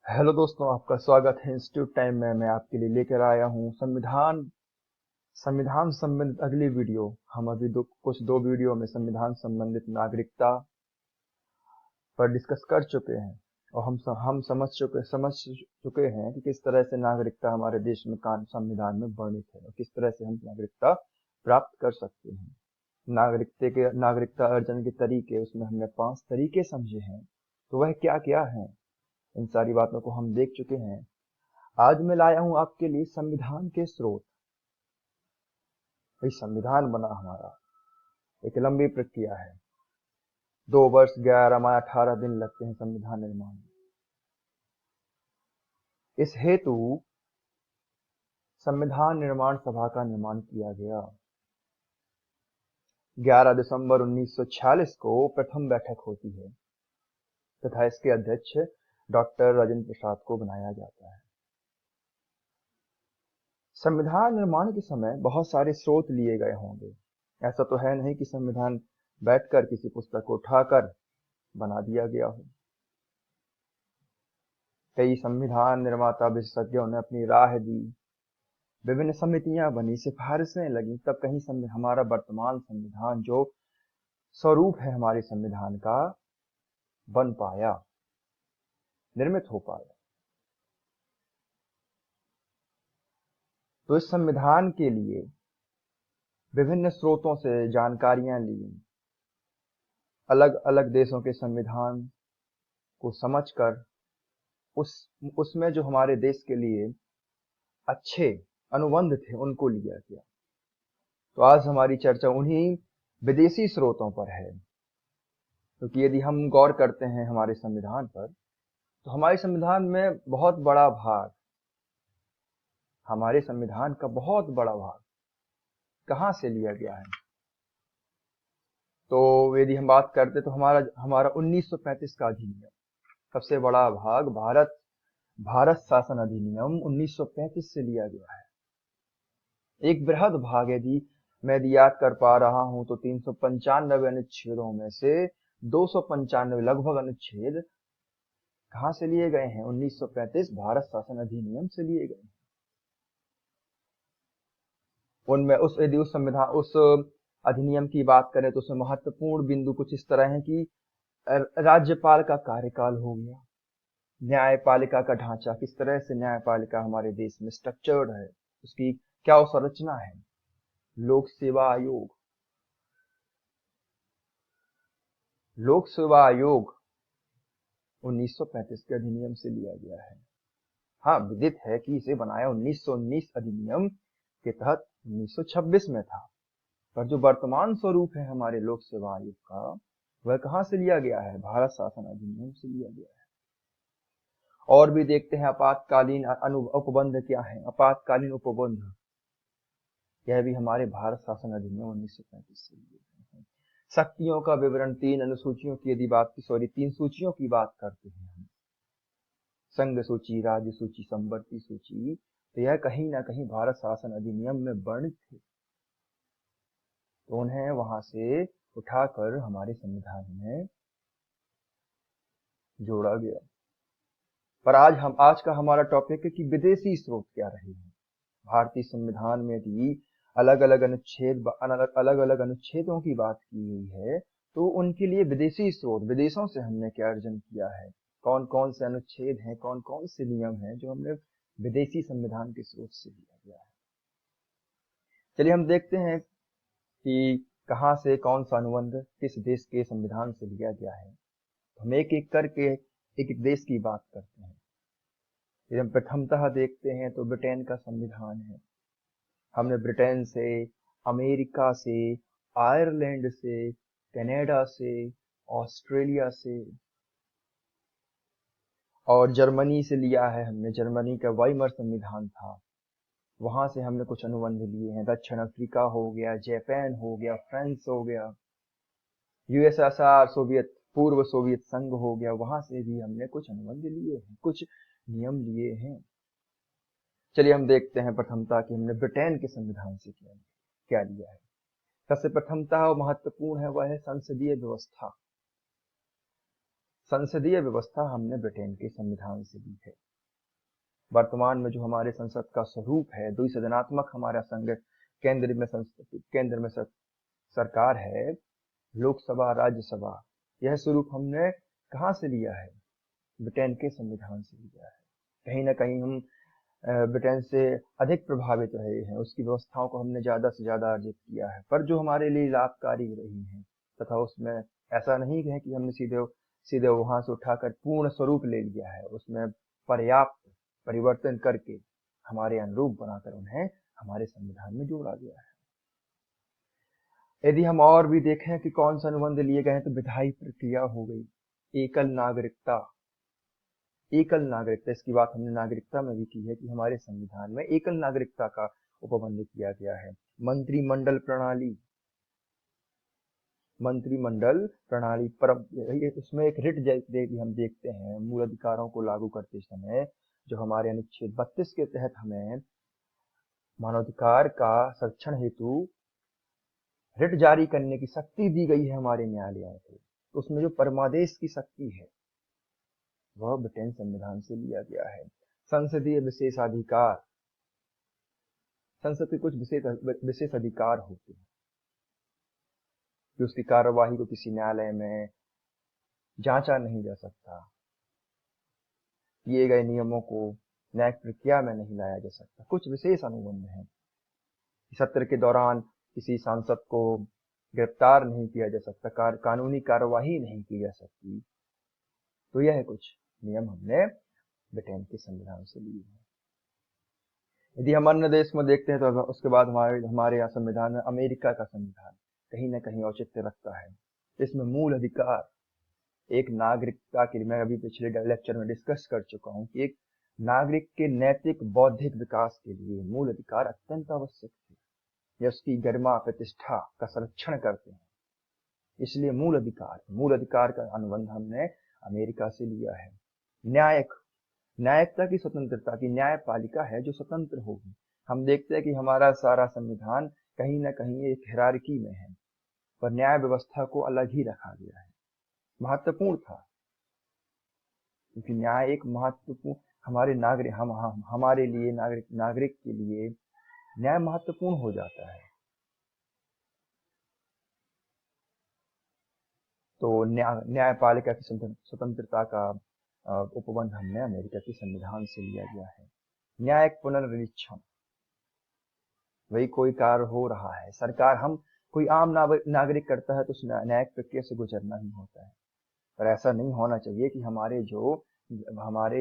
Hello दोस्तों, आपका स्वागत है इंस्टीट्यूट टाइम में। मैं आपके लिए लेकर आया हूँ संविधान संविधान संबंधित अगली वीडियो। हम अभी दो वीडियो में संविधान संबंधित नागरिकता पर डिस्कस कर चुके हैं और हम समझ चुके हैं कि किस तरह से नागरिकता हमारे देश में संविधान में वर्णित है और किस तरह से हम नागरिकता प्राप्त कर सकते हैं। नागरिकता अर्जन के तरीके, उसमें हमने 5 तरीके समझे हैं। तो वह क्या क्या हैं, इन सारी बातों को हम देख चुके हैं। आज मैं लाया हूं आपके लिए संविधान के स्रोत। भाई, संविधान बना हमारा एक लंबी प्रक्रिया है। 2 वर्ष 11 माह 18 दिन लगते हैं संविधान निर्माण में। इस हेतु संविधान निर्माण सभा का निर्माण किया गया। 11 दिसंबर 1946 को प्रथम बैठक होती है तथा इसके अध्यक्ष डॉक्टर राजेंद्र प्रसाद को बनाया जाता है। संविधान निर्माण के समय बहुत सारे स्रोत लिए गए होंगे। ऐसा तो है नहीं कि संविधान बैठकर किसी पुस्तक को उठाकर बना दिया गया हो। कई संविधान निर्माता विशेषज्ञों ने अपनी राय दी, विभिन्न समितियां बनी, सिफारिशें लगी, तब कहीं हमारा वर्तमान संविधान जो स्वरूप है हमारे संविधान का बन पाया, निर्मित हो पाया। तो इस संविधान के लिए विभिन्न स्रोतों से जानकारियां ली, अलग अलग देशों के संविधान को समझकर उसमें जो हमारे देश के लिए अच्छे अनुबंध थे उनको लिया गया। तो आज हमारी चर्चा उन्हीं विदेशी स्रोतों पर है, क्योंकि यदि हम गौर करते हैं हमारे संविधान पर, तो हमारे संविधान में बहुत बड़ा भाग, हमारे संविधान का बहुत बड़ा भाग कहाँ से लिया गया है। तो यदि हम बात करते तो हमारा 1935 का अधिनियम, सबसे बड़ा भाग भारत शासन अधिनियम 1935 से लिया गया है। एक बृहद भाग, यदि मैं याद कर पा रहा हूं तो 395 अनुच्छेदों में से 295 लगभग अनुच्छेद कहां से लिए गए हैं? 1935 भारत शासन अधिनियम से लिए गए हैं। उनमें उस अधिनियम की बात करें तो उसमें महत्वपूर्ण बिंदु कुछ इस तरह है कि राज्यपाल का कार्यकाल हो गया, न्यायपालिका का ढांचा, किस तरह से न्यायपालिका हमारे देश में स्ट्रक्चर्ड है, उसकी क्या संरचना है, लोक सेवा आयोग 1935 के अधिनियम से लिया गया है। हाँ, विदित है कि इसे बनाया 1919 अधिनियम के तहत 1926 में था, पर जो वर्तमान स्वरूप है हमारे लोक सेवा आयोग का, वह कहां से लिया गया है? भारत शासन अधिनियम से लिया गया है। और भी देखते हैं आपातकालीन उपबंध क्या है। आपातकालीन उपबंध, यह भी हमारे भारत शासन अधिनियम 1935 से लिए गए हैं। शक्तियों का विवरण, 3 सूचियों की बात करते हैं हम, संघ सूची, राज्य सूची, संवर्ती सूची, तो यह कहीं ना कहीं भारत शासन अधिनियम में वर्णित थे, तो उन्हें वहां से उठाकर हमारे संविधान में जोड़ा गया। पर आज का हमारा टॉपिक है कि विदेशी स्रोत क्या रहे हैं। भारतीय संविधान में भी अलग अलग अनुच्छेदों की बात की गई है, तो उनके लिए विदेशी स्रोत, विदेशों से हमने क्या अर्जन किया है, कौन कौन से अनुच्छेद हैं, कौन कौन से नियम हैं जो हमने विदेशी संविधान के स्रोत से लिया गया है। चलिए हम देखते हैं कि कहां से कौन सा अनुबंध किस देश के संविधान से लिया गया है। हम एक एक करके एक एक देश की बात करते हैं। यदि हम प्रथमतः देखते हैं तो ब्रिटेन का संविधान है। हमने ब्रिटेन से, अमेरिका से, आयरलैंड से, कनाडा से, ऑस्ट्रेलिया से और जर्मनी से लिया है। हमने जर्मनी का वाइमर संविधान था, वहां से हमने कुछ अनुबंध लिए हैं। दक्षिण अफ्रीका हो गया, जापान हो गया, फ्रांस हो गया, यूएसएसआर पूर्व सोवियत संघ हो गया, वहां से भी हमने कुछ अनुबंध लिए हैं, कुछ नियम लिए हैं। चलिए हम देखते हैं प्रथमता कि हमने ब्रिटेन के संविधान से क्या लिया है। सबसे प्रथमता और महत्वपूर्ण है वह है संसदीय व्यवस्था। संसदीय व्यवस्था हमने ब्रिटेन के संविधान से ली है। वर्तमान में जो हमारे संसद का स्वरूप है, द्विसदनात्मक हमारा संघ केंद्र में सरकार है, लोकसभा राज्यसभा, यह स्वरूप हमने कहाँ से लिया है? ब्रिटेन के संविधान से लिया है। कहीं ना कहीं हम ब्रिटेन से अधिक प्रभावित रहे हैं, उसकी व्यवस्थाओं को हमने ज़्यादा से ज़्यादा अर्जित किया है, पर जो हमारे लिए लाभकारी रही हैं, तथा उसमें ऐसा नहीं है कि हमने सीधे वहां से उठाकर पूर्ण स्वरूप ले लिया है, उसमें पर्याप्त परिवर्तन करके हमारे अनुरूप बनाकर उन्हें हमारे संविधान में जोड़ा गया है। यदि हम और भी देखें कि कौन सा अनुबंध लिए गए हैं, तो विधायी प्रक्रिया हो गई, एकल नागरिकता, इसकी बात हमने नागरिकता में भी की है कि हमारे संविधान में एकल नागरिकता का उपबंध किया गया है। मंत्रिमंडल प्रणाली पर उसमें एक रिट भी हम देखते हैं मूल अधिकारों को लागू करते समय, जो हमारे अनुच्छेद 32 के तहत हमें मानवाधिकार का संरक्षण हेतु रिट जारी करने की शक्ति दी गई है हमारे न्यायालयों को। तो उसमें जो परमादेश की शक्ति है वह ब्रिटेन संविधान से लिया गया है। संसदीय विशेषाधिकार, संसद के कुछ विशेष अधिकार होते हैं कि उसकी कार्यवाही को किसी न्यायालय में जांचा नहीं जा सकता, किए गए नियमों को न्यायिक प्रक्रिया में नहीं लाया जा सकता। कुछ विशेष अनुबंध हैं। सत्र के दौरान किसी सांसद को गिरफ्तार नहीं किया जा सकता, कानूनी कार्यवाही नहीं की जा सकती। तो यह कुछ नियम हमने ब्रिटेन के संविधान से लिए हैं। यदि हम अन्य देश में देखते हैं तो उसके बाद हमारे यहाँ संविधान में अमेरिका का संविधान कहीं ना कहीं औचित्य रखता है। इसमें मूल अधिकार, एक नागरिकता के लिए, मैं अभी पिछले लेक्चर में डिस्कस कर चुका हूँ कि एक नागरिक के नैतिक बौद्धिक विकास के लिए मूल अधिकार अत्यंत आवश्यक है। यह उसकी गरिमा प्रतिष्ठा का संरक्षण करते हैं। इसलिए मूल अधिकार का अनुबंध हमने अमेरिका से लिया है। न्यायिकता की स्वतंत्रता, की न्यायपालिका है जो स्वतंत्र होगी। हम देखते हैं कि हमारा सारा संविधान कहीं ना कहीं एक हिरार्की में है, पर न्याय व्यवस्था को अलग ही रखा गया है। महत्वपूर्ण था क्योंकि न्याय एक महत्वपूर्ण हमारे हमारे लिए नागरिक के लिए न्याय महत्वपूर्ण हो जाता है। तो न्यायपालिका की स्वतंत्रता का उपबंध हमने अमेरिका के संविधान से लिया गया है। न्यायिक पुनर्निरीक्षण, वही कोई कार्य हो रहा है, सरकार कोई आम नागरिक करता है तो उस न्यायिक प्रक्रिया से गुजरना ही होता है। पर ऐसा नहीं होना चाहिए कि हमारे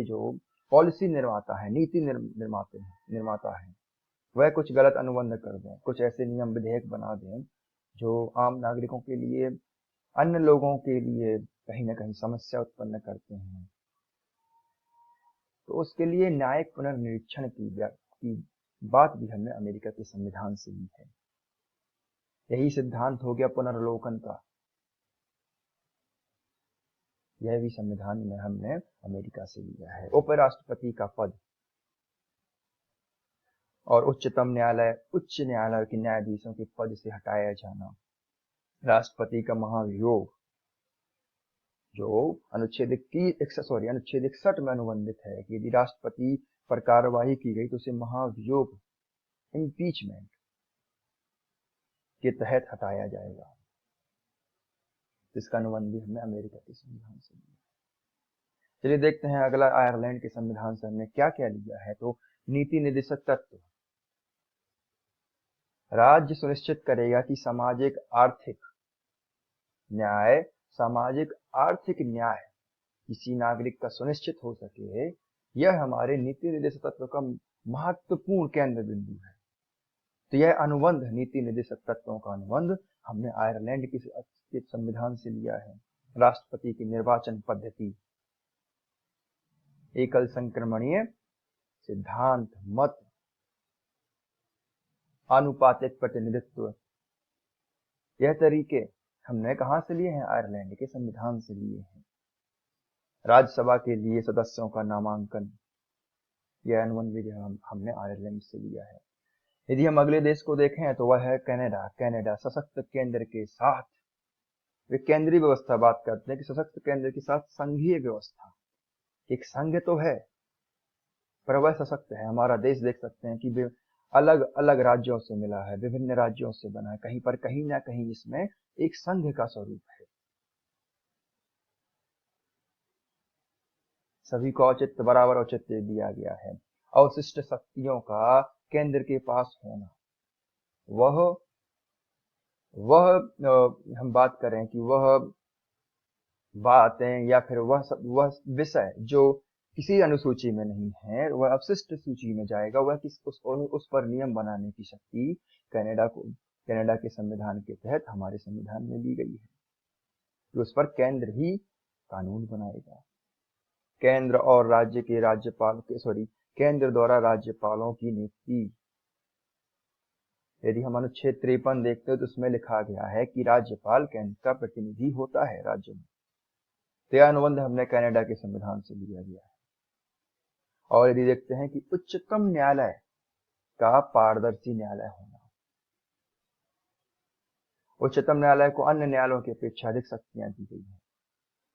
जो पॉलिसी निर्माता है, नीति निर्माता है, वह कुछ गलत अनुबंध कर दें, कुछ ऐसे नियम विधेयक बना दें जो आम नागरिकों के लिए, अन्य लोगों के लिए कहीं ना कहीं समस्या उत्पन्न करते हैं। तो उसके लिए न्यायिक पुनर्निरीक्षण की बात भी हमने अमेरिका के संविधान से ली है। यही सिद्धांत हो गया पुनर्लोकन का, यह भी संविधान में हमने अमेरिका से लिया है। उपराष्ट्रपति का पद और उच्च न्यायालय के न्यायाधीशों के पद से हटाया जाना, राष्ट्रपति का महाभियोग जो अनुच्छेद 61 में अनुबंधित है कि यदि राष्ट्रपति पर कार्यवाही की गई तो उसे महाभियोग, इम्पीचमेंट के तहत हटाया जाएगा। इसका अनुबंध भी हमने अमेरिका के संविधान से लिया। चलिए देखते हैं अगला, आयरलैंड के संविधान से हमने क्या क्या लिया है। तो नीति निर्देशक तत्व, राज्य सुनिश्चित करेगा कि सामाजिक आर्थिक न्याय किसी नागरिक का सुनिश्चित हो सके। यह हमारे नीति निर्देशक तत्व का महत्वपूर्ण केंद्र बिंदु है। तो यह अनुबंध, नीति निर्देशक तत्वों का अनुबंध हमने आयरलैंड के संविधान से लिया है। राष्ट्रपति की निर्वाचन पद्धति, एकल संक्रमणीय सिद्धांत, मत, आनुपातिक प्रतिनिधित्व, यह तरीके हमने कहां से लिए हैं? आयरलैंड के संविधान से लिए हैं। राज्यसभा के लिए सदस्यों का नामांकन, यह अनुबंध भी हमने आयरलैंड से लिया है। यदि हम अगले देश को देखें तो वह है कनाडा। सशक्त केंद्र के साथ वे केंद्रीय व्यवस्था बात करते हैं कि सशक्त केंद्र के साथ संघीय व्यवस्था। एक संघ तो है पर वह सशक्त है। हमारा देश देख सकते हैं कि अलग अलग राज्यों से मिला है, विभिन्न राज्यों से बना है, कहीं पर कहीं ना कहीं इसमें एक संघ का स्वरूप है। सभी को औचित्य बराबर औचित्य दिया गया है। अवशिष्ट शक्तियों का केंद्र के पास होना, वह हम बात करें कि वह बातें या फिर वह विषय जो किसी अनुसूची में नहीं है वह अवशिष्ट सूची में जाएगा। वह उस पर नियम बनाने की शक्ति कनाडा के संविधान के तहत हमारे संविधान में दी गई है कि उस पर केंद्र ही कानून बनाएगा। केंद्र और राज्य के केंद्र द्वारा राज्यपालों की नियुक्ति। यदि हम अनुच्छेद 53 देखते हैं तो उसमें लिखा गया है कि राज्यपाल केंद्र का प्रतिनिधि होता है राज्य में। तो यह अनुबंध हमने कनाडा के संविधान से लिया गया है। और यदि देखते हैं कि उच्चतम न्यायालय का पारदर्शी न्यायालय होना, उच्चतम न्यायालय को अन्य न्यायालयों की अपेक्षा अधिक शक्तियां दी गई हैं।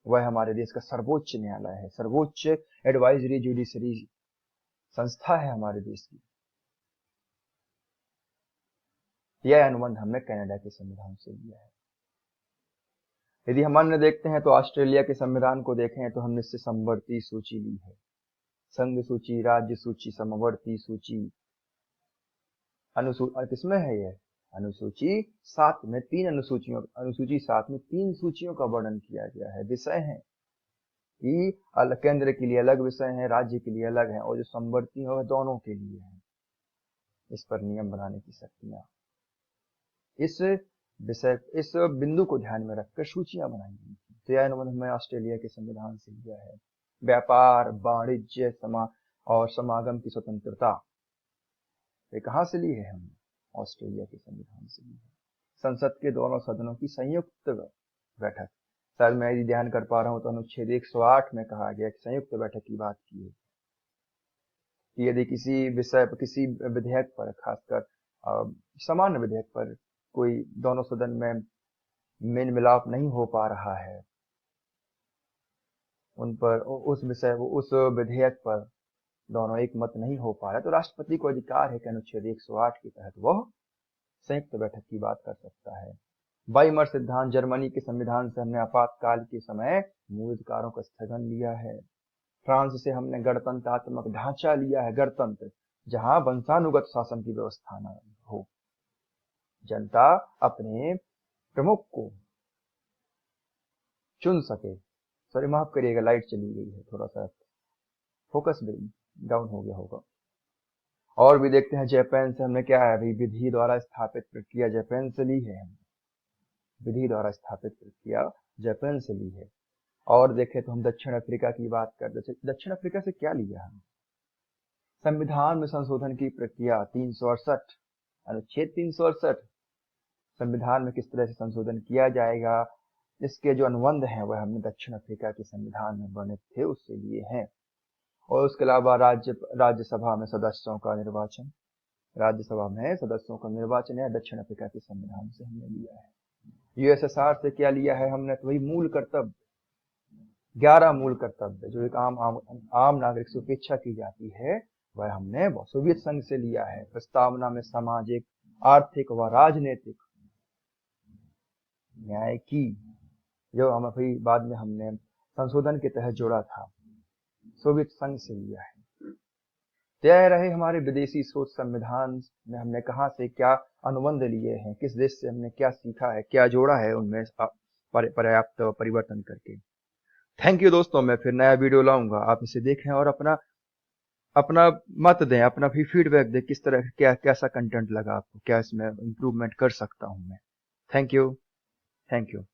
वह हमारे देश का सर्वोच्च न्यायालय है, सर्वोच्च एडवाइजरी जुडिशरी संस्था है हमारे देश की। यह अनुबंध हमने कनाडा के संविधान से लिया है। यदि हम अन्य देखते हैं तो ऑस्ट्रेलिया के संविधान को देखें तो हमने इससे समवर्ती सूची ली है। संघ सूची, राज्य सूची, समवर्ती सूची, किसमें है यह? अनुसूची 7 में 3 अनुसूची 7 में 3 सूचियों का वर्णन किया गया है। विषय है कि केंद्र के लिए अलग विषय है, राज्य के लिए अलग है, और जो समवर्ती है वह दोनों के लिए है। इस पर नियम बनाने की शक्तियां, इस बिंदु को ध्यान में रखकर सूचियां बनाई गई थी। तो यह अनुबंध हमें ऑस्ट्रेलिया के संविधान से लिया है। व्यापार, वाणिज्य और समागम की स्वतंत्रता, ये कहां से ली है हमने? ऑस्ट्रेलिया के संविधान से ली है। संसद के दोनों सदनों की संयुक्त बैठक, सर मैं यदि ध्यान कर पा रहा हूं तो अनुच्छेद 108 में कहा गया कि संयुक्त बैठक की बात की है कि यदि किसी विधेयक पर, खासकर सामान्य विधेयक पर कोई दोनों सदन में मेल मिलाप नहीं हो पा रहा है, उन पर उस विधेयक पर दोनों एक मत नहीं हो पा रहा है, तो राष्ट्रपति को अधिकार है कि अनुच्छेद 108 के तहत वह संयुक्त बैठक की बात कर सकता है। वाइमर सिद्धांत, जर्मनी के संविधान से हमने आपातकाल के समय मूल अधिकारों का स्थगन लिया है। फ्रांस से हमने गणतंत्रात्मक ढांचा लिया है, गणतंत्र, जहां वंशानुगत शासन की व्यवस्था न हो, जनता अपने प्रमुख को चुन सके। सॉरी माफ करिएगा, लाइट चली गई है, थोड़ा सा फोकस डाउन हो गया होगा। और भी देखते हैं, जापान से हमने क्या है, विधि द्वारा स्थापित प्रक्रिया जापान से ली है। हमने विधि द्वारा स्थापित प्रक्रिया जापान से ली है। और देखें तो हम दक्षिण अफ्रीका की बात करते हैं। दक्षिण अफ्रीका से क्या लिया हम? संविधान में संशोधन की प्रक्रिया 368, अनुच्छेद 368, संविधान में किस तरह से संशोधन किया जाएगा, इसके जो अनुबंध हैं वह हमने दक्षिण अफ्रीका के संविधान में वर्णित थे उससे लिए हैं। और उसके अलावा राज्यसभा में सदस्यों का निर्वाचन, राज्यसभा में सदस्यों का निर्वाचन है दक्षिण अफ्रीका के संविधान से हमने लिया है। यूएसएसआर से क्या लिया है हमने? तो वही मूल कर्तव्य, 11 मूल कर्तव्य जो एक आम नागरिक से अपेक्षा की जाती है, वह हमने सोवियत संघ से लिया है। प्रस्तावना में सामाजिक, आर्थिक व राजनीतिक न्याय की, जो हम अभी बाद में हमने संशोधन के तहत जोड़ा था, सोवियत संघ से लिया है। तय रहे हमारे विदेशी सोच संविधान में हमने कहां से क्या अनुबंध लिए हैं, किस देश से हमने क्या सीखा है, क्या जोड़ा है उनमें पर्याप्त परिवर्तन करके। थैंक यू दोस्तों, मैं फिर नया वीडियो लाऊंगा, आप इसे देखें और अपना मत दें, अपना भी फीडबैक दें, किस तरह कैसा कंटेंट लगा आपको, क्या इसमें इम्प्रूवमेंट कर सकता हूं मैं। Thank you.